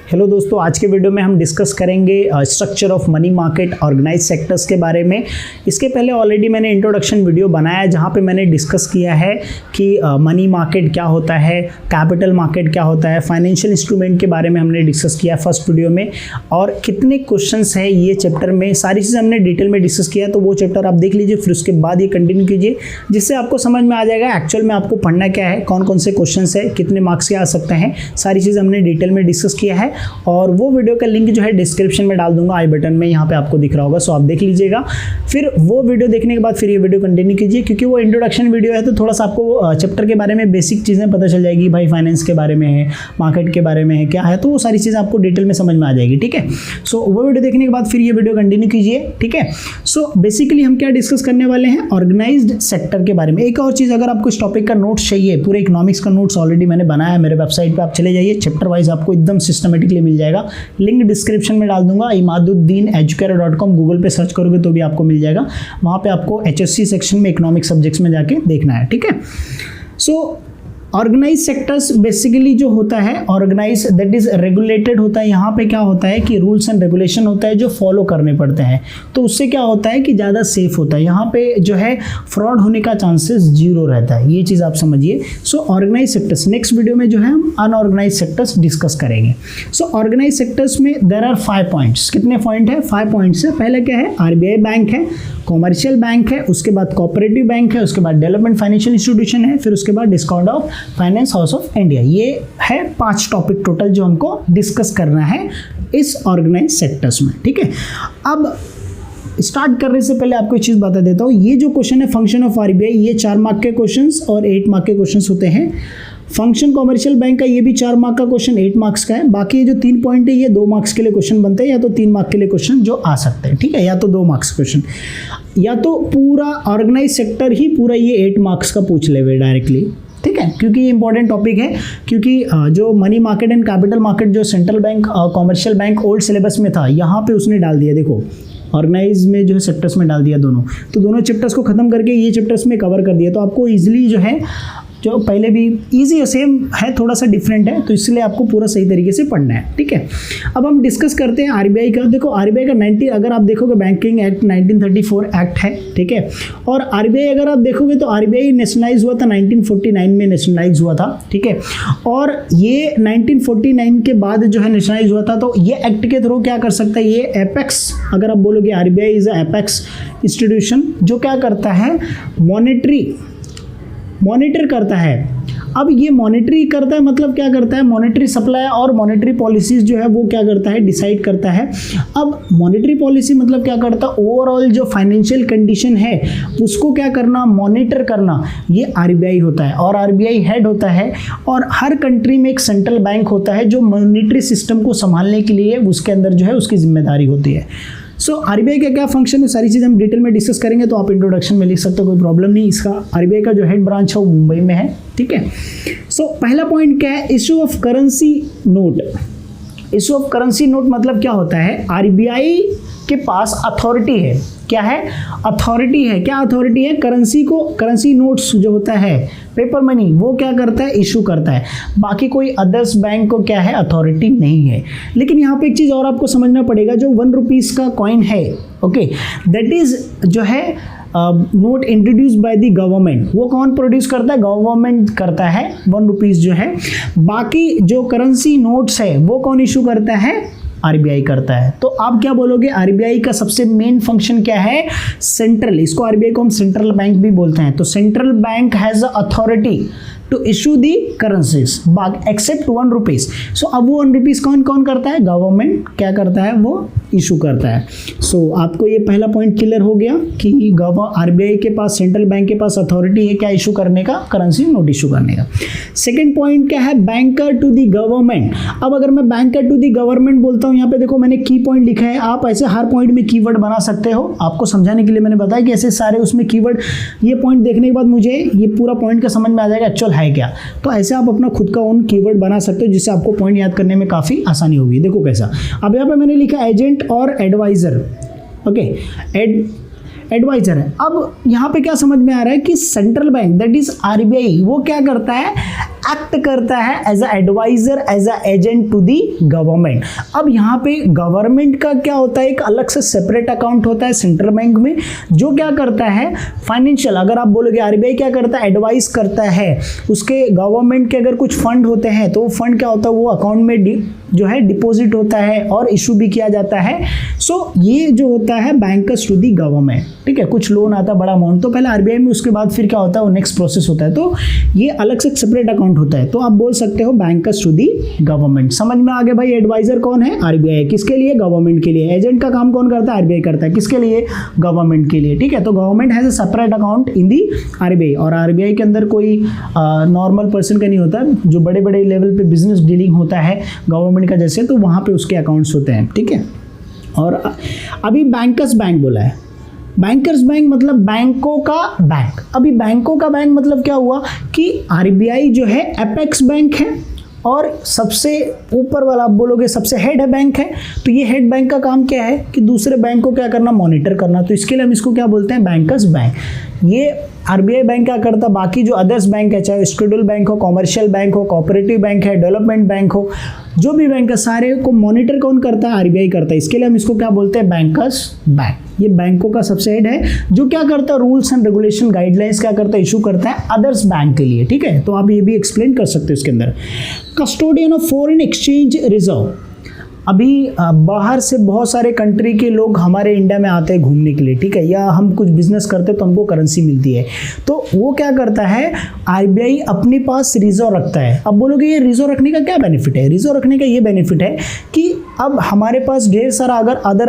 Hello दोस्तों, आज के वीडियो में हम डिस्कस करेंगे structure of money market organise sectors के बारे में। इसके पहले ऑलरेडी मैंने इंट्रोडक्शन वीडियो बनाया जहां पे मैंने डिस्कस किया है कि मनी मार्केट क्या होता है, कैपिटल मार्केट क्या होता है, फाइनेंशियल इंस्ट्रूमेंट के बारे में हमने डिस्कस किया फर्स्ट वीडियो में, और कितने क्वेश्चंस है ये चैप्टर में, सारी चीज़ हमने डिटेल में डिस्कस किया। तो वो चैप्टर आप देख लीजिए, फिर उसके बाद ये कंटिन्यू कीजिए, जिससे आपको समझ में आ जाएगा एक्चुअल में आपको पढ़ना क्या है, कौन कौन से क्वेश्चन है, कितने मार्क्स के आ सकते हैं, सारी चीज़ हमने डिटेल में डिस्कस किया है। और वो वीडियो का लिंक जो है डिस्क्रिप्शन में डाल दूंगा, आई बटन में, यहाँ पे आपको दिख रहा होगा, सो आप देख लीजिएगा। फिर वो वीडियो देखने के बाद फिर ये वीडियो कंटिन्यू कीजिए, क्योंकि वो इंट्रोडक्शन वीडियो है तो थोड़ा सा आपको चैप्टर के बारे में बेसिक चीज़ें पता चल जाएगी, भाई फाइनेंस के बारे में है, मार्केट के बारे में है, क्या है, तो वो सारी चीज़ें आपको डिटेल में समझ में आ जाएगी। ठीक है, सो वो वीडियो देखने के बाद फिर ये वीडियो कंटिन्यू कीजिए। ठीक है, सो बेसिकली हम क्या डिस्कस करने वाले हैं, ऑर्गेनाइज्ड सेक्टर के बारे में। एक और चीज़, अगर आपको इस टॉपिक का नोट्स चाहिए, पूरे इकोनॉमिक्स का नोट्स ऑलरेडी मैंने बनाया है मेरे वेबसाइट पर, आप चले जाइए, चैप्टर वाइज आपको एकदम सिस्टमेटिकली मिल जाएगा, लिंक डिस्क्रिप्शन में डाल दूंगा। imaduddeeneducator.com गूगल पे सर्च करोगे तो भी आपको मिल जाएगा, वहाँ पे आपको HSC सेक्शन में इकोनॉमिक सब्जेक्ट्स में जाके देखना है। ठीक है, सो ऑर्गेनाइज सेक्टर्स बेसिकली जो होता है, ऑर्गेनाइज दैट इज रेगुलेटेड होता है। यहाँ पे क्या होता है कि रूल्स एंड रेगुलेशन होता है जो फॉलो करने पड़ते हैं, तो उससे क्या होता है कि ज़्यादा सेफ होता है। यहाँ पे जो है फ्रॉड होने का चांसेस जीरो रहता है, ये चीज़ आप समझिए। So organise sectors, next video में जो है हम अनऑर्गेनाइज सेक्टर्स डिस्कस करेंगे। सो ऑर्गेनाइज सेक्टर्स में देयर आर 5 पॉइंट्स। कितने पॉइंट है? 5 पॉइंट्स है। पहले क्या है? RBI बैंक है, कॉमर्शियल बैंक है, उसके बाद कोऑपरेटिव बैंक है, उसके बाद डेवलपमेंट फाइनेंशियल इंस्टीट्यूशन है, फिर उसके बाद discount of finance house of India. ये है 5 टॉपिक टोटल जो हमको डिस्कस करना है इस ऑर्गेनाइज सेक्टर्स में। ठीक है, अब स्टार्ट करने से पहले आपको एक चीज़ बता देता हूँ, ये जो क्वेश्चन है फंक्शन ऑफ RBI, ये 4 मार्क के क्वेश्चंस और 8 मार्क के क्वेश्चंस होते हैं। फंक्शन कॉमर्शियल बैंक का ये भी 4 मार्क का क्वेश्चन 8 मार्क्स का है। बाकी ये जो 3 पॉइंट है ये 2 मार्क्स के लिए क्वेश्चन बनते हैं, या तो 3 मार्क के लिए क्वेश्चन जो आ सकते हैं। ठीक है, या तो 2 मार्क्स क्वेश्चन, या तो पूरा ऑर्गेनाइज सेक्टर ही पूरा ये 8 मार्क्स का पूछ ले हुए डायरेक्टली। ठीक है, क्योंकि ये इंपॉर्टेंट टॉपिक है, क्योंकि जो money market and capital market जो central bank commercial bank old syllabus में था, यहाँ पे उसने डाल दिया, देखो ऑर्गेनाइज में जो है सेक्टर्स में डाल दिया दोनों, तो दोनों चैप्टर्स को खत्म करके ये चैप्टर्स में कवर कर दिया, तो आपको इजीली जो है, जो पहले भी इजी सेम है, थोड़ा सा डिफरेंट है, तो इसलिए आपको पूरा सही तरीके से पढ़ना है। ठीक है, अब हम डिस्कस करते हैं RBI का। देखो RBI का 90, अगर आप देखोगे बैंकिंग एक्ट 1934 एक्ट है। ठीक है, और RBI अगर आप देखोगे तो RBI नेशनलाइज हुआ था 1949 में, नेशनलाइज हुआ था। ठीक है, और ये 1949 के बाद जो है नेशनलाइज हुआ था, तो ये एक्ट के थ्रू क्या कर सकता है, ये एपेक्स, अगर आप बोलोगे RBI इज एपेक्स इंस्टीट्यूशन, जो क्या करता है, मॉनिटर करता है। अब ये मॉनिटरी करता है, मतलब क्या करता है, मॉनिटरी सप्लाई और मॉनिटरी पॉलिसीज जो है वो क्या करता है, डिसाइड करता है। अब मॉनिटरी पॉलिसी मतलब क्या करता है, ओवरऑल जो फाइनेंशियल कंडीशन है उसको क्या करना, मॉनिटर करना, ये RBI होता है, और RBI हेड होता है। और हर कंट्री में एक सेंट्रल बैंक होता है जो मॉनिटरी सिस्टम को संभालने के लिए उसके अंदर जो है उसकी जिम्मेदारी होती है। सो RBI का क्या फंक्शन है, सारी चीज़ हम डिटेल में डिस्कस करेंगे, तो आप इंट्रोडक्शन में लिख सकते हो, कोई प्रॉब्लम नहीं। इसका RBI का जो हेड ब्रांच है वो मुंबई में है। ठीक है, सो पहला पॉइंट क्या है, issue of currency note. Issue of currency note मतलब क्या होता है, RBI के पास अथॉरिटी है, क्या है, अथॉरिटी है। क्या अथॉरिटी है, करेंसी को, करेंसी नोट्स जो होता है, पेपर मनी, वो क्या करता है, इशू करता है। बाकी कोई अदर्स बैंक को क्या है, अथॉरिटी नहीं है। लेकिन यहाँ पे एक चीज़ और आपको समझना पड़ेगा, जो 1 रुपीज़ का कॉइन है, ओके, दैट इज जो है note introduce by the government, वो कौन प्रोड्यूस करता है, गवर्नमेंट करता है 1 रुपीज़ जो है। बाकी जो करेंसी नोट्स है वो कौन इशू करता है, RBI करता है। तो आप क्या बोलोगे, RBI का सबसे मेन फंक्शन क्या है, सेंट्रल, इसको RBI को हम सेंट्रल बैंक भी बोलते हैं। तो central bank has authority to issue the currencies except 1 rupees. So अब वो 1 रुपीज़ कौन कौन करता है, गवर्नमेंट क्या करता है, वो इशू करता है। सो आपको ये पहला पॉइंट क्लियर हो गया कि RBI के पास, सेंट्रल बैंक के पास अथॉरिटी है क्या इशू करने का, करेंसी नोट इशू करने का। सेकेंड पॉइंट क्या है, बैंकर टू दी गवर्नमेंट। अब अगर मैं बैंकर टू दी गवर्नमेंट बोलता हूँ, यहाँ पे देखो मैंने की पॉइंट लिखा है, आप ऐसे हर पॉइंट में कीवर्ड बना सकते हो। आपको समझाने के लिए मैंने बताया कि ऐसे सारे उसमें कीवर्ड, ये पॉइंट देखने के बाद मुझे ये पूरा पॉइंट का समझ में आ जाएगा एक्चुअल है क्या। तो ऐसे आप अपना खुद का ओन कीवर्ड बना सकते हो, जिससे आपको पॉइंट याद करने में काफ़ी आसानी होगी। देखो कैसा, अब यहाँ पे मैंने लिखा एजेंट और एडवाइजर, ओके, एडवाइजर है। अब यहाँ पे क्या समझ में आ रहा है कि central bank that is RBI वो क्या करता है, एक्ट करता है as a adviser, as a agent to the government. अब यहाँ पे गवर्नमेंट का क्या होता है, एक अलग से सेपरेट अकाउंट होता है सेंट्रल बैंक में, जो क्या करता है फाइनेंशियल, अगर आप बोलोगे आरबीआई क्या करता है, एडवाइस करता है। उसके गवर्नमेंट के अगर कुछ फंड होते हैं तो वो फंड क्या होता है, वो अकाउंट में जो है डिपॉजिट होता है और इशू भी किया जाता है। सो ये जो होता है बैंकर्स टू दी गवर्नमेंट, ठीक है। कुछ लोन आता है बड़ा अमाउंट तो पहले आरबीआई में, उसके बाद फिर क्या होता है वो नेक्स्ट प्रोसेस होता है, तो ये अलग से सेपरेट अकाउंट होता है। तो आप बोल सकते हो बैंकर्स टू दी गवर्नमेंट। समझ में आ गया भाई, एडवाइजर कौन है, आरबीआई। किसके लिए, गवर्नमेंट के लिए। एजेंट का काम कौन करता है, आरबीआई करता है। किसके लिए, गवर्नमेंट के लिए, ठीक है। तो government has a separate account in the RBI, और आरबीआई के अंदर कोई नॉर्मल पर्सन का नहीं होता, जो बड़े बड़े लेवल पे बिजनेस डीलिंग होता है गवर्नमेंट का जैसे, तो वहाँ पे उसके अकाउंट्स होते हैं, ठीक है। और अभी बैंकर्स बैंक बोला है, बैंकर्स बैंक मतलब बैंकों का बैंक। अभी बैंकों का बैंक मतलब क्या हुआ कि आरबीआई जो है एपेक्स बैंक है, और सबसे ऊपर वाला आप बोलोगे सबसे हेड है बैंक है। तो ये हेड बैंक का काम क्या है कि दूसरे बैंक को क्या करना, मॉनिटर करना। तो इसके लिए हम इसको क्या बोलते हैं, बैंकर्स बैंक। ये आरबीआई बैंक क्या करता है, बाकी जो अदर्स बैंक है, चाहे शेड्यूल बैंक हो, कॉमर्शियल बैंक हो, कोऑपरेटिव बैंक है, डेवलपमेंट बैंक हो, जो भी बैंक है सारे को मॉनिटर कौन करता है, आरबीआई करता है। इसके लिए हम इसको क्या बोलते हैं, बैंकर्स बैंक। ये बैंकों का सबसे हेड है, जो क्या करता है, रूल्स एंड रेगुलेशन गाइडलाइंस क्या करता है, इशू करता है अदर्स बैंक के लिए, ठीक है। तो आप ये भी एक्सप्लेन कर सकते हो इसके अंदर। Custodian of foreign exchange reserve. अभी बाहर से बहुत सारे कंट्री के लोग हमारे इंडिया में आते हैं घूमने के लिए, ठीक है, या हम कुछ बिजनेस करते हैं तो हमको करेंसी मिलती है, तो वो क्या करता है, आरबीआई अपने पास रिजर्व रखता है। अब बोलोगे ये रिजर्व रखने का क्या बेनिफिट है, रिजर्व रखने का ये बेनिफिट है कि अब हमारे पास ढेर सारा अगर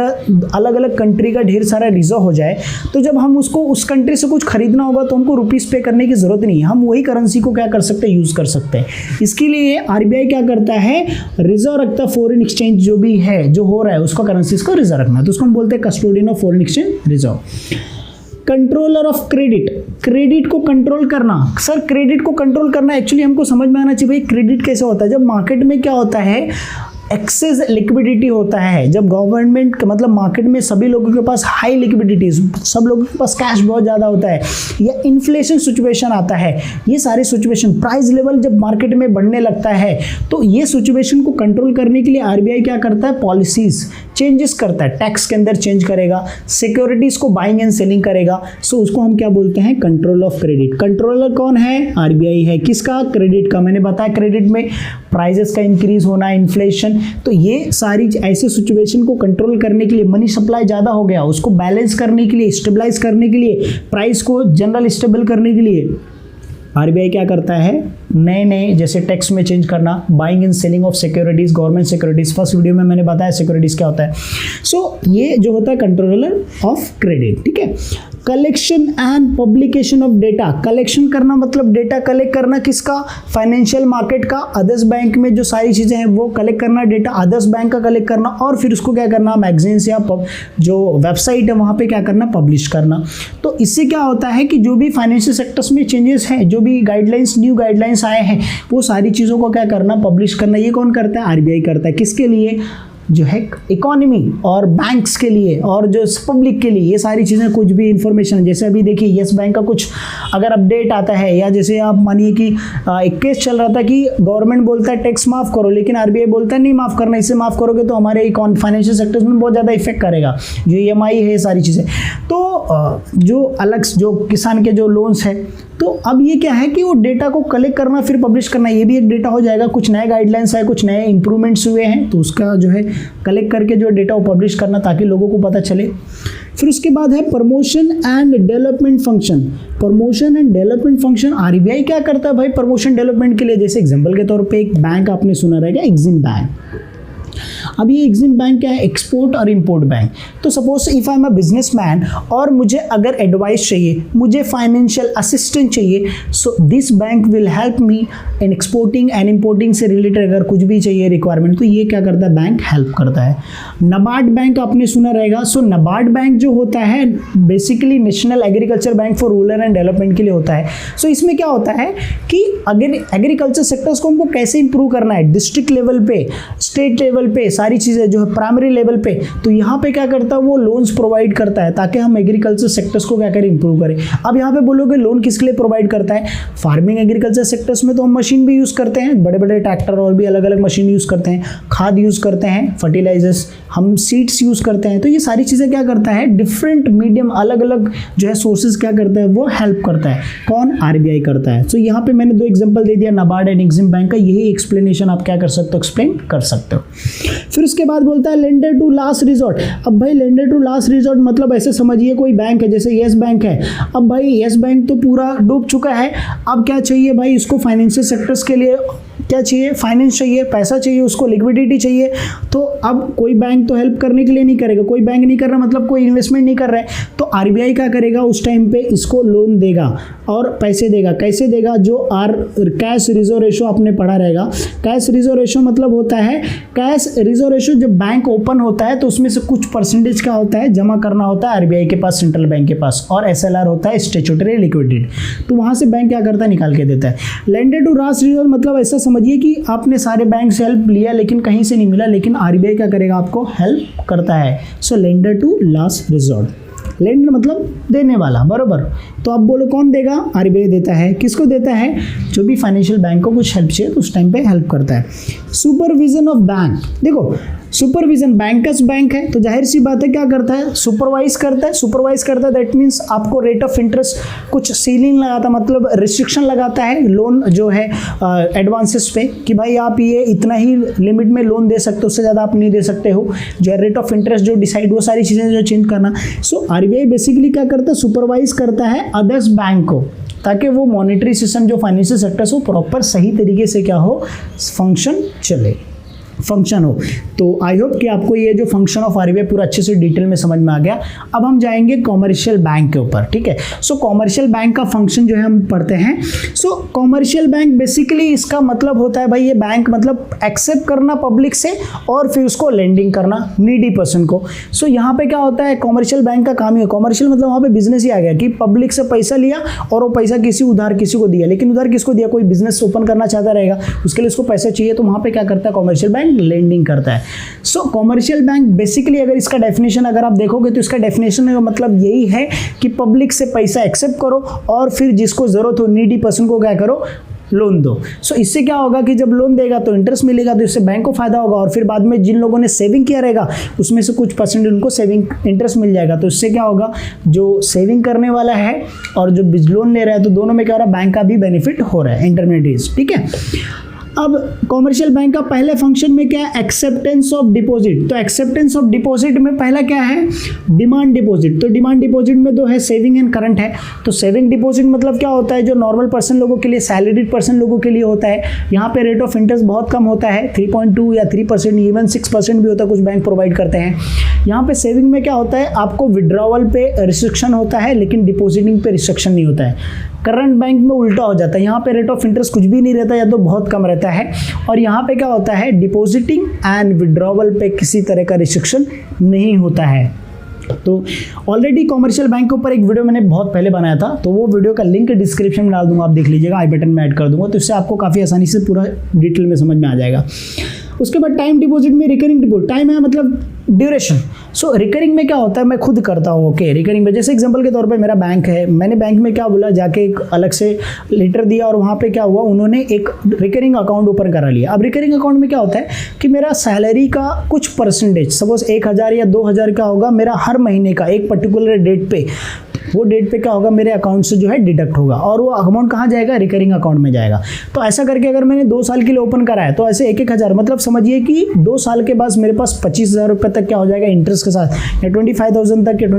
अलग अलग कंट्री का ढेर सारा रिजर्व हो जाए, तो जब हम उसको उस कंट्री से कुछ खरीदना होगा तो हमको रुपीज़ पे करने की जरूरत नहीं है, हम वही करेंसी को क्या कर सकते हैं, यूज़ कर सकते हैं। इसके लिए आरबीआई क्या करता है, रिजर्व रखता है फॉरेन एक्सचेंज जो भी है, जो हो रहा है उसका करेंसीज को रिजर्व रखना, तो उसको हम बोलते हैं custodian of foreign exchange reserve. Controller of credit, credit को कंट्रोल करना। सर क्रेडिट को कंट्रोल करना एक्चुअली हमको समझ में आना चाहिए भाई, क्रेडिट कैसे होता है। जब मार्केट में क्या होता है, एक्सेस लिक्विडिटी होता है, जब गवर्नमेंट मतलब मार्केट में सभी लोगों के पास हाई लिक्विडिटी, सब लोगों के पास कैश बहुत ज़्यादा होता है, या इन्फ्लेशन सिचुएशन आता है, ये सारे सिचुएशन, प्राइस लेवल जब मार्केट में बढ़ने लगता है, तो ये सिचुएशन को कंट्रोल करने के लिए आरबीआई क्या करता है, पॉलिसीज चेंजेस करता है। टैक्स के अंदर चेंज करेगा, सिक्योरिटीज को बाइंग एंड सेलिंग करेगा। सो उसको हम क्या बोलते हैं, कंट्रोल ऑफ क्रेडिट। कंट्रोलर कौन है, आरबीआई है। किसका, क्रेडिट का। मैंने बताया क्रेडिट में प्राइजेस का इंक्रीज होना, इन्फ्लेशन, तो ये सारी ऐसे सिचुएशन को कंट्रोल करने के लिए, मनी सप्लाई ज़्यादा हो गया उसको बैलेंस करने के लिए, स्टेबलाइज करने के लिए, प्राइस को जनरल स्टेबल करने के लिए आरबीआई क्या करता है, नए नए जैसे टैक्स में चेंज करना, buying and selling of securities, government securities. First video में मैंने बताया सिक्योरिटीज क्या होता है। सो ये जो होता है कंट्रोलर ऑफ क्रेडिट, ठीक है। Collection and publication of data, collection करना मतलब डेटा कलेक्ट करना, किसका, फाइनेंशियल मार्केट का, अदर्स बैंक में जो सारी चीज़ें हैं वो कलेक्ट करना, डेटा अदर्स बैंक का कलेक्ट करना, और फिर उसको क्या करना, मैगजीन्स या जो वेबसाइट है वहाँ पे क्या करना, पब्लिश करना। तो इससे क्या होता है कि जो भी फाइनेंशियल सेक्टर्स में चेंजेस हैं, जो भी गाइडलाइंस, न्यू गाइडलाइंस आए हैं, वो सारी चीज़ों को क्या करना, पब्लिश करना। ये कौन करता है, आरबीआई करता है। किसके लिए, जो है इकोनॉमी और बैंक्स के लिए, और जो पब्लिक के लिए, ये सारी चीज़ें, कुछ भी इंफॉर्मेशन, जैसे अभी देखिए यस बैंक का कुछ अगर अपडेट आता है, या जैसे आप मानिए कि एक केस चल रहा था कि गवर्नमेंट बोलता है टैक्स माफ़ करो, लेकिन आरबीआई बोलता है नहीं माफ़ करना, इससे माफ़ करोगे तो हमारे फाइनेंशियल सेक्टर्स में बहुत ज़्यादा इफेक्ट करेगा, जो ईएमआई है, ये सारी चीज़ें। तो जो अलग जो किसान के जो लोन्स हैं, तो अब ये क्या है कि वो डेटा को कलेक्ट करना फिर पब्लिश करना, ये भी एक डेटा हो जाएगा। कुछ नए गाइडलाइंस आए, कुछ नए इंप्रूवमेंट्स हुए हैं, तो उसका जो है कलेक्ट करके जो डेटा वो पब्लिश करना ताकि लोगों को पता चले। फिर उसके बाद है promotion and development function. Promotion and development function RBI क्या करता है भाई, प्रमोशन डेवलपमेंट के लिए। जैसे एग्जाम्पल के तौर पर एक बैंक आपने सुना रहेगा, एक्सिम बैंक। अब ये एक्सिम बैंक क्या है, एक्सपोर्ट और इंपोर्ट बैंक। तो suppose if I am a businessman और मुझे अगर एडवाइस चाहिए, मुझे फाइनेंशियल असिस्टेंट चाहिए, so this bank will help me in exporting and importing से रिलेटेड अगर कुछ भी चाहिए रिक्वायरमेंट, तो ये क्या करता है, बैंक हेल्प करता है। नाबार्ड बैंक आपने सुना रहेगा। सो नाबार्ड बैंक जो होता है basically national agriculture bank for rural and development के लिए होता है। सो इसमें क्या होता है कि अगर एग्रीकल्चर सेक्टर्स को हमको कैसे इंप्रूव करना है, डिस्ट्रिक्ट लेवल पे, स्टेट लेवल लेवल पे सारी चीज़ें जो है प्राइमरी लेवल पे, तो यहाँ पे क्या करता है वो लोन्स प्रोवाइड करता है ताकि हम एग्रीकल्चर सेक्टर्स को क्या करें, इंप्रूव करें। अब यहाँ पे बोलोगे लोन किसके लिए प्रोवाइड करता है, फार्मिंग एग्रीकल्चर सेक्टर्स में तो हम मशीन भी यूज़ करते हैं, बड़े बड़े ट्रैक्टर और भी अलग अलग मशीन यूज़ करते हैं, खाद यूज़ करते हैं, फर्टिलाइजर्स, हम सीड्स यूज़ करते हैं। तो ये सारी चीज़ें क्या करता है, डिफरेंट मीडियम अलग अलग जो है सोर्सेज क्या करता है वो हेल्प करता है। कौन, आरबीआई करता है। तो यहाँ पे मैंने दो एग्जांपल दे दिया, नाबार्ड एंड एक्सिम बैंक का, यही एक्सप्लेनेशन आप क्या कर सकते हो, एक्सप्लेन कर सकते हो। फिर उसके बाद बोलता है लेंडर टू लास्ट रिजॉर्ट। अब भाई लेंडर टू लास्ट रिजॉर्ट मतलब ऐसे समझिए कोई बैंक है, जैसे येस बैंक है। अब भाई येस बैंक तो पूरा डूब चुका है, अब क्या चाहिए भाई इसको, फाइनेंशियल सेक्टर्स के लिए क्या चाहिए, फाइनेंस चाहिए, पैसा चाहिए, उसको लिक्विडिटी चाहिए। तो अब कोई बैंक तो हेल्प करने के लिए नहीं करेगा, कोई बैंक नहीं कर रहा मतलब कोई इन्वेस्टमेंट नहीं कर रहा है, तो आरबीआई क्या करेगा उस टाइम पे, इसको लोन देगा और पैसे देगा। कैसे देगा, जो कैश रिजर्व रेशो आपने पढ़ा रहेगा। कैश रिजर्व रेशो मतलब होता है, कैश रिजर्व रेशो जब बैंक ओपन होता है तो उसमें से कुछ परसेंटेज का होता है जमा करना होता है आरबीआई के पास, सेंट्रल बैंक के पास, और एसएलआर होता है स्टैट्यूटरी लिक्विडिटी, तो वहां से बैंक क्या करता है, निकाल के देता है। लेंडर टू लास्ट रिजॉर्ट मतलब ऐसा समझिए कि आपने सारे बैंक से हेल्प लिया लेकिन कहीं से नहीं मिला, लेकिन आरबीआई क्या करेगा, आपको हेल्प करता है। So lender to last resort, lender मतलब देने वाला, बरोबर। तो अब बोलो कौन देगा, आरबीआई देता है। किसको देता है, जो भी फाइनेंशियल बैंक को कुछ हेल्प चाहिए तो उस टाइम पे हेल्प करता है। सुपरविजन ऑफ बैंक, देखो सुपरविजन, बैंकर्स बैंक है तो जाहिर सी बात है क्या करता है, सुपरवाइज करता है। सुपरवाइज करता है दैट मीन्स आपको रेट ऑफ इंटरेस्ट कुछ सीलिंग लगाता, मतलब रिस्ट्रिक्शन लगाता है लोन जो है एडवांसेस पे, कि भाई आप ये इतना ही लिमिट में लोन दे सकते हो, उससे ज़्यादा आप नहीं दे सकते हो। जो रेट ऑफ इंटरेस्ट जो डिसाइड, वो सारी चीज़ें जो चेंज करना। सो आरबीआई बेसिकली क्या करता है, सुपरवाइज करता है अदर्स बैंक को, ताकि वो मॉनेटरी सिस्टम जो फाइनेंशियल सेक्टर्स हो प्रॉपर सही तरीके से क्या हो, फंक्शन चले, फंक्शन हो। तो आई होप कि आपको ये जो फंक्शन ऑफ आरबीआई पूरा अच्छे से डिटेल में समझ में आ गया। अब हम जाएंगे कॉमर्शियल बैंक के ऊपर, ठीक है। सो कॉमर्शियल बैंक का फंक्शन जो है हम पढ़ते हैं। सो कॉमर्शियल बैंक बेसिकली इसका मतलब होता है भाई, ये बैंक मतलब एक्सेप्ट करना पब्लिक से और फिर उसको लेंडिंग करना नीडी पर्सन को। सो यहाँ पे क्या होता है, कॉमर्शियल बैंक का काम ही है, कॉमर्शियल मतलब वहाँ पे बिजनेस ही आ गया कि पब्लिक से पैसा लिया और वो पैसा उधार किसी को दिया, लेकिन उधार किसको दिया, कोई बिजनेस ओपन करना चाहता रहेगा, उसके लिए उसको पैसा चाहिए, तो वहाँ पे क्या करता है कॉमर्शियल बैंक, लेंडिंग करता है। सो कॉमर्शियल बैंक बेसिकली अगर इसका डेफिनेशन अगर आप देखोगे तो इसका डेफिनेशन का मतलब यही है कि पब्लिक से पैसा एक्सेप्ट करो और फिर जिसको जरूरत हो नीडी पर्सन को क्या करो, लोन दो। सो इससे क्या होगा कि जब लोन देगा तो इंटरेस्ट मिलेगा, तो इससे बैंक को फायदा होगा, और फिर बाद में जिन लोगों ने सेविंग किया रहेगा उसमें से कुछ परसेंट उनको सेविंग इंटरेस्ट मिल जाएगा। तो इससे क्या होगा, जो सेविंग करने वाला है और जो लोन ले रहा है, तो दोनों में क्या हो रहा है, बैंक का भी बेनिफिट हो रहा है, इंटरमीडिएट, ठीक है। अब कॉमर्शियल बैंक का पहले फंक्शन में क्या है, एक्सेप्टेंस ऑफ डिपॉजिट। तो एक्सेप्टेंस ऑफ डिपॉजिट में पहला क्या है, डिमांड डिपॉजिट। तो डिमांड डिपॉजिट में दो है, सेविंग एंड करंट है। तो सेविंग डिपॉजिट मतलब क्या होता है, जो नॉर्मल पर्सन लोगों के लिए, सैलरीड पर्सन लोगों के लिए होता है। यहाँ पे रेट ऑफ इंटरेस्ट बहुत कम होता है, 3.2 या 3%, इवन 6% भी होता है, कुछ बैंक प्रोवाइड करते हैं। यहाँ पे सेविंग में क्या होता है, आपको विड्रॉवल पे रिस्ट्रिक्शन होता है लेकिन डिपॉजिटिंग पे रिस्ट्रिक्शन नहीं होता है। करंट बैंक में उल्टा हो जाता है, यहाँ पे रेट ऑफ इंटरेस्ट कुछ भी नहीं रहता या तो बहुत कम रहता है, और यहाँ पे क्या होता है, डिपॉजिटिंग एंड विड्रॉवल पे किसी तरह का रिस्ट्रिक्शन नहीं होता है। तो ऑलरेडी कॉमर्शियल बैंक के ऊपर एक वीडियो मैंने बहुत पहले बनाया था, तो वो वीडियो का लिंक डिस्क्रिप्शन में डाल दूंगा, आप देख लीजिएगा, आई बटन में ऐड कर दूंगा, तो इससे आपको काफ़ी आसानी से पूरा डिटेल में समझ में आ जाएगा। उसके बाद टाइम डिपॉजिट में रिकरिंग डिपॉजिट, टाइम है मतलब ड्यूरेशन। सो रिकरिंग में क्या होता है, मैं खुद करता हूँ, ओके। रिकरिंग में जैसे एग्जांपल के तौर पे मेरा बैंक है, मैंने बैंक में क्या बोला, जाके एक अलग से लेटर दिया और वहाँ पे क्या हुआ, उन्होंने एक रिकरिंग अकाउंट ओपन करा लिया। अब रिकरिंग अकाउंट में क्या होता है कि मेरा सैलरी का कुछ परसेंटेज, सपोज 1000 या 2000 का होगा, मेरा हर महीने का एक पर्टिकुलर डेट पे, वो डेट पे क्या होगा, मेरे अकाउंट से जो है डिडक्ट होगा, और वो अमाउंट कहाँ जाएगा, रिकरिंग अकाउंट में जाएगा। तो ऐसा करके अगर मैंने 2 साल के लिए ओपन करा है तो ऐसे 1-1 मतलब समझिए कि 2 साल के बाद मेरे पास 25,000 रुपये तक क्या हो जाएगा इंटरेस्ट के साथ, या 25,000 तक या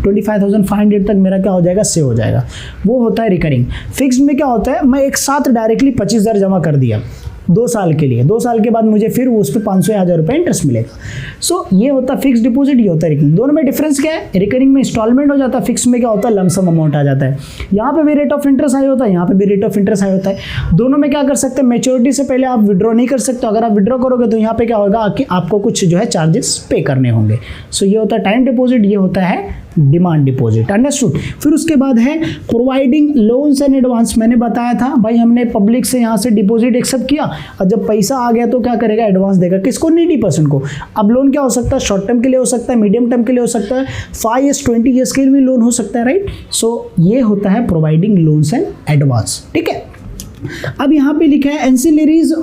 25,500 तक मेरा क्या हो जाएगा, सेव हो जाएगा। वो होता है रिकरिंग। फिक्स्ड में क्या होता है, मैं एक साथ डायरेक्टली 25,000 जमा कर दिया 2 साल के लिए, 2 साल के बाद मुझे फिर उस पर 500 या 1000 रुपये इंटरेस्ट मिलेगा। सो ये होता है फिक्स डिपॉजिट, ये होता है रिकरिंग। दोनों में डिफरेंस क्या है, रिकरिंग में इंस्टॉलमेंट हो जाता है, फिक्स में क्या होता है, लमसम अमाउंट आ जाता है। यहाँ पे भी रेट ऑफ इंटरेस्ट हाई होता है, यहाँ पे भी रेट ऑफ इंटरेस्ट हाई होता है। दोनों में क्या कर सकते हैं, मेच्योरिटी से पहले आप विड्रॉ नहीं कर सकते, अगर आप विड्रॉ करोगे तो यहाँ पे क्या होगा कि आपको कुछ जो है चार्जेस पे करने होंगे। सो ये होता है टाइम डिपॉजिट, ये होता है डिमांड डिपॉजिट, अंडरस्टूड। फिर उसके बाद है प्रोवाइडिंग लोन्स एंड एडवांस। मैंने बताया था भाई हमने पब्लिक से यहाँ से डिपॉजिट एक्सेप्ट किया और जब पैसा आ गया तो क्या करेगा, एडवांस देगा, किसको, नीडी पर्सन को। अब लोन क्या हो सकता है, शॉर्ट टर्म के लिए हो सकता है, मीडियम टर्म के लिए हो सकता है, 5 ईयर्स 20 ईयर्स के लिए भी लोन हो सकता है, राइट। सो ये होता है प्रोवाइडिंग लोन्स एंड एडवांस, ठीक है। अब यहाँ पे लिखा है एंसिलरीज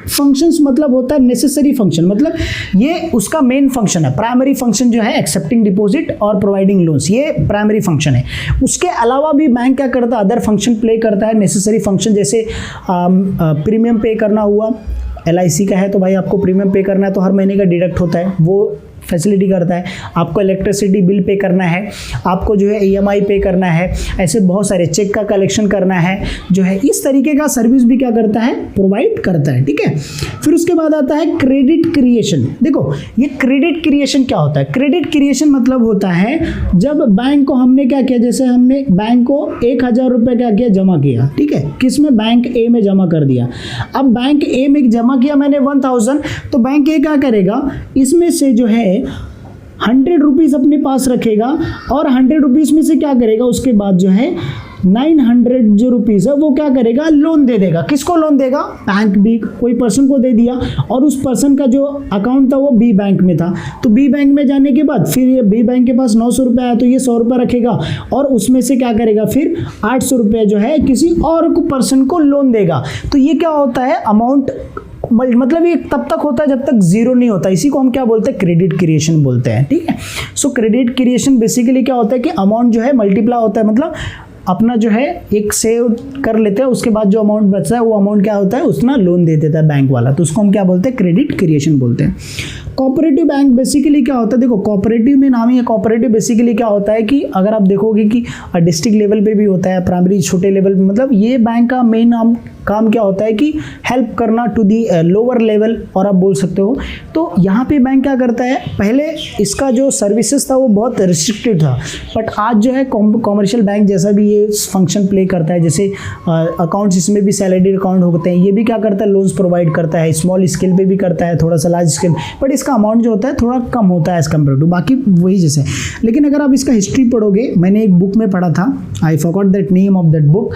फंक्शंस, मतलब होता है नेसेसरी फंक्शन, मतलब ये उसका मेन फंक्शन है। प्राइमरी फंक्शन जो है एक्सेप्टिंग डिपॉजिट और प्रोवाइडिंग लोन्स, ये प्राइमरी फंक्शन है। उसके अलावा भी बैंक क्या करता है, अदर फंक्शन प्ले करता है, नेसेसरी फंक्शन, जैसे प्रीमियम पे करना हुआ, LIC का है तो भाई आपको प्रीमियम पे करना है तो हर महीने का डिडक्ट होता है, वो फैसिलिटी करता है। आपको इलेक्ट्रिसिटी बिल पे करना है, आपको जो है EMI पे करना है, ऐसे बहुत सारे चेक का कलेक्शन करना है, जो है इस तरीके का सर्विस भी क्या करता है, प्रोवाइड करता है, ठीक है। फिर उसके बाद आता है क्रेडिट क्रिएशन। देखो ये क्रेडिट क्रिएशन क्या होता है, क्रेडिट क्रिएशन मतलब होता है जब बैंक को हमने क्या किया, जैसे हमने बैंक को 1000 रुपये क्या किया, जमा किया, ठीक है, किसमें, बैंक A में जमा कर दिया। अब बैंक A में जमा किया मैंने 1000, तो बैंक A क्या करेगा, इसमें से जो है 100 रुपीज़ अपने पास रखेगा और 100 रुपीज़ में से क्या करेगा, उसके बाद जो है 900 जो रुपीज़ है वो क्या करेगा, लोन दे देगा। किसको लोन देगा, बैंक भी कोई पर्सन को दे दिया और उस पर्सन का जो अकाउंट था वो B बैंक में था, तो B बैंक में जाने के बाद फिर ये B बैंक के पास 900 रुपये आया तो ये 100 रुपये रखेगा और उसमें से क्या करेगा, फिर 800 रुपये जो है किसी और पर्सन को लोन देगा। तो ये क्या होता है, अमाउंट, मतलब ये तब तक होता है जब तक जीरो नहीं होता, इसी को हम क्या बोलते हैं, क्रेडिट क्रिएशन बोलते हैं, ठीक है। सो क्रेडिट क्रिएशन बेसिकली क्या होता है कि अमाउंट जो है मल्टीप्लाई होता है, मतलब अपना जो है एक सेव कर लेते हैं, उसके बाद जो अमाउंट बचता है वो अमाउंट क्या होता है, उतना लोन दे देता है बैंक वाला, तो उसको हम क्या बोलते हैं, क्रेडिट क्रिएशन बोलते हैं। कोऑपरेटिव बैंक बेसिकली क्या होता है, देखो कोऑपरेटिव में नाम ही है, कोऑपरेटिव बेसिकली क्या होता है कि अगर आप देखोगे कि डिस्ट्रिक्ट लेवल पे भी होता है, प्राइमरी छोटे लेवल पे, मतलब ये बैंक का मेन काम क्या होता है कि हेल्प करना टू दी लोअर लेवल, और आप बोल सकते हो। तो यहाँ पे बैंक क्या करता है, पहले इसका जो सर्विसेज था वो बहुत रिस्ट्रिक्टेड था, बट आज जो है कॉमर्शियल बैंक जैसा भी ये फंक्शन प्ले करता है, जैसे अकाउंट्स, इसमें भी सैलरी अकाउंट होते हैं, ये भी क्या करता है, लोन्स प्रोवाइड करता है, स्मॉल स्केल पे भी करता है, थोड़ा सा लार्ज स्केल, बट इसका अमाउंट जो होता है थोड़ा कम होता है एज कम्पेयर टू बाकी वही जैसे। लेकिन अगर आप इसका हिस्ट्री पढ़ोगे, मैंने एक बुक में पढ़ा था, I forgot that name of that book,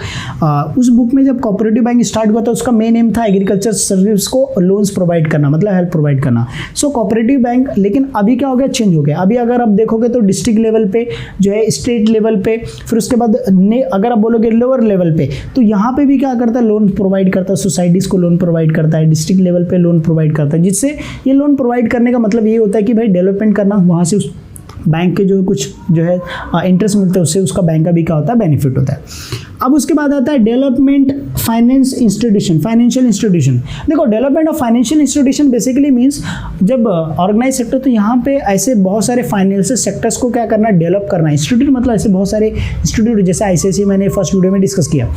उस बुक में जब कोऑपरेटिव बैंक स्टार्ट हुआ था उसका मेन एम था एग्रीकल्चर सर्विस को लोन्स प्रोवाइड करना, मतलब हेल्प प्रोवाइड करना। सो कोऑपरेटिव बैंक, लेकिन अभी क्या हो गया, चेंज हो गया। अभी अगर आप देखोगे तो डिस्ट्रिक्ट लेवल पे जो है, स्टेट लेवल पे, फिर उसके बाद अगर आप बोलोगे लोअर लेवल पे, तो यहाँ पे भी क्या करता है, लोन प्रोवाइड करता है, सोसाइटीज को लोन प्रोवाइड करता है, डिस्ट्रिक्ट लेवल पे लोन प्रोवाइड करता है, जिससे ये लोन प्रोवाइड करने का मतलब ये होता है कि भाई डेवलपमेंट करना, वहाँ से उस बैंक के जो कुछ जो है इंटरेस्ट मिलता है उससे उसका बैंक का भी क्या होता है, बेनिफिट होता है। अब उसके बाद आता है development finance institution, financial institution. देखो development of financial institution basically means जब ऑर्गेनाइज सेक्टर, तो यहाँ पे ऐसे बहुत सारे फाइनेंशियल सेक्टर्स को क्या करना, डेवलप करना। इंस्टीट्यूट मतलब ऐसे बहुत सारे इंस्टीट्यूट, जैसे ICICI मैंने फर्स्ट वीडियो में डिस्कस किया,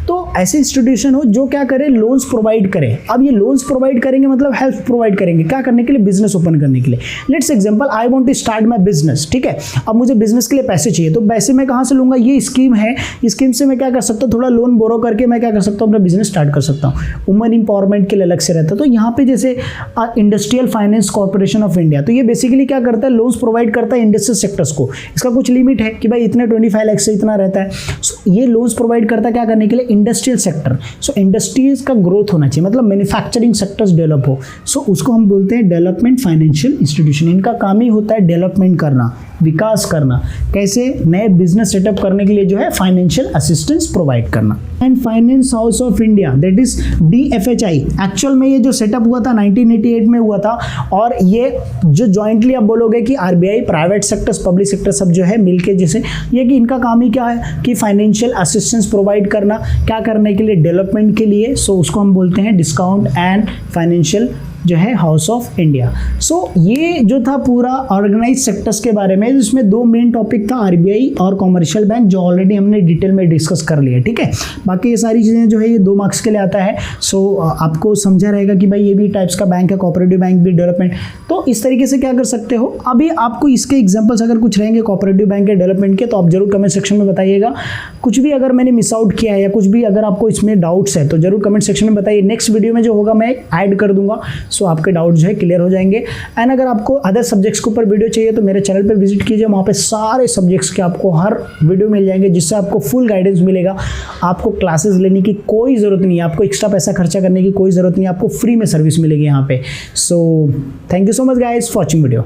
तो ऐसे इंस्टीट्यूशन हो जो क्या करे, लोन्स प्रोवाइड करे। अब ये लोन्स प्रोवाइड करेंगे मतलब हेल्प प्रोवाइड करेंगे, क्या करने के लिए, बिजनेस ओपन करने के लिए। Let's example, I want to start my business, ठीक है। अब मुझे बिजनेस के लिए पैसे चाहिए, तो पैसे मैं कहाँ से लूंगा, ये स्कीम है, इस स्कीम से मैं क्या कर सकता हूँ, थोड़ा लोन बोरो करके मैं क्या कर सकता हूँ, अपना बिजनेस स्टार्ट कर सकता हूँ। वुमेन इंपावरमेंट के लिए अलग से रहता है। तो यहाँ पे जैसे industrial finance corporation of India, तो ये बेसिकली क्या करता है, लोन्स प्रोवाइड करता है इंडस्ट्रियल सेक्टर्स को। इसका कुछ लिमिट है कि भाई इतने 25 लाख से इतना रहता है। ये लोन्स प्रोवाइड करता है क्या करने के लिए, इंडस्ट्रियल सेक्टर। सो इंडस्ट्रीज का ग्रोथ होना चाहिए, मतलब मैन्युफैक्चरिंग सेक्टर्स डेवलप हो। सो उसको हम बोलते हैं डेवलपमेंट फाइनेंशियल इंस्टीट्यूशन। इनका काम ही होता है डेवलपमेंट करना, विकास करना, कैसे नए बिजनेस सेटअप करने के लिए जो है फाइनेंशियल असिस्टेंस प्रोवाइड करना। And finance house of India, that is DFHI, actual में ये जो सेटअप हुआ था 1988 में हुआ था, और ये जो जॉइंटली आप बोलोगे कि RBI, private sectors, public sector सब जो है मिलके, जैसे ये कि इनका काम ही क्या है कि फाइनेंशियल असिस्टेंस प्रोवाइड करना, क्या करने के लिए, डेवलपमेंट के लिए। सो उसको हम बोलते हैं डिस्काउंट एंड फाइनेंशियल जो है हाउस ऑफ इंडिया। सो ये जो था पूरा ऑर्गेनाइज सेक्टर्स के बारे में, इसमें दो मेन टॉपिक था, RBI और कॉमर्शियल बैंक, जो ऑलरेडी हमने डिटेल में डिस्कस कर लिया, ठीक है। बाकी ये सारी चीज़ें जो है ये 2 मार्क्स के लिए आता है। सो आपको समझा रहेगा कि भाई ये भी टाइप्स का बैंक है, कोऑपरेटिव बैंक भी, डेवलपमेंट। तो इस तरीके से क्या कर सकते हो। अभी आपको इसके एग्जाम्पल्स अगर कुछ रहेंगे कोऑपरेटिव बैंक के, डेवलपमेंट के, तो आप जरूर कमेंट सेक्शन में बताइएगा। कुछ भी अगर मैंने मिस आउट किया है या कुछ भी अगर आपको इसमें डाउट्स है तो जरूर कमेंट सेक्शन में बताइए। नेक्स्ट वीडियो में जो होगा मैं ऐड कर दूंगा। सो आपके डाउट जो है क्लियर हो जाएंगे। एंड अगर आपको अदर सब्जेक्ट्स के ऊपर वीडियो चाहिए तो मेरे चैनल पर विजिट कीजिए, वहाँ पे सारे सब्जेक्ट्स के आपको हर वीडियो मिल जाएंगे, जिससे आपको फुल गाइडेंस मिलेगा। आपको क्लासेस लेने की कोई ज़रूरत नहीं है, आपको एक्स्ट्रा पैसा खर्चा करने की कोई ज़रूरत नहीं है, आपको फ्री में सर्विस मिलेगी यहाँ पे। So thank you so much guys for watching video.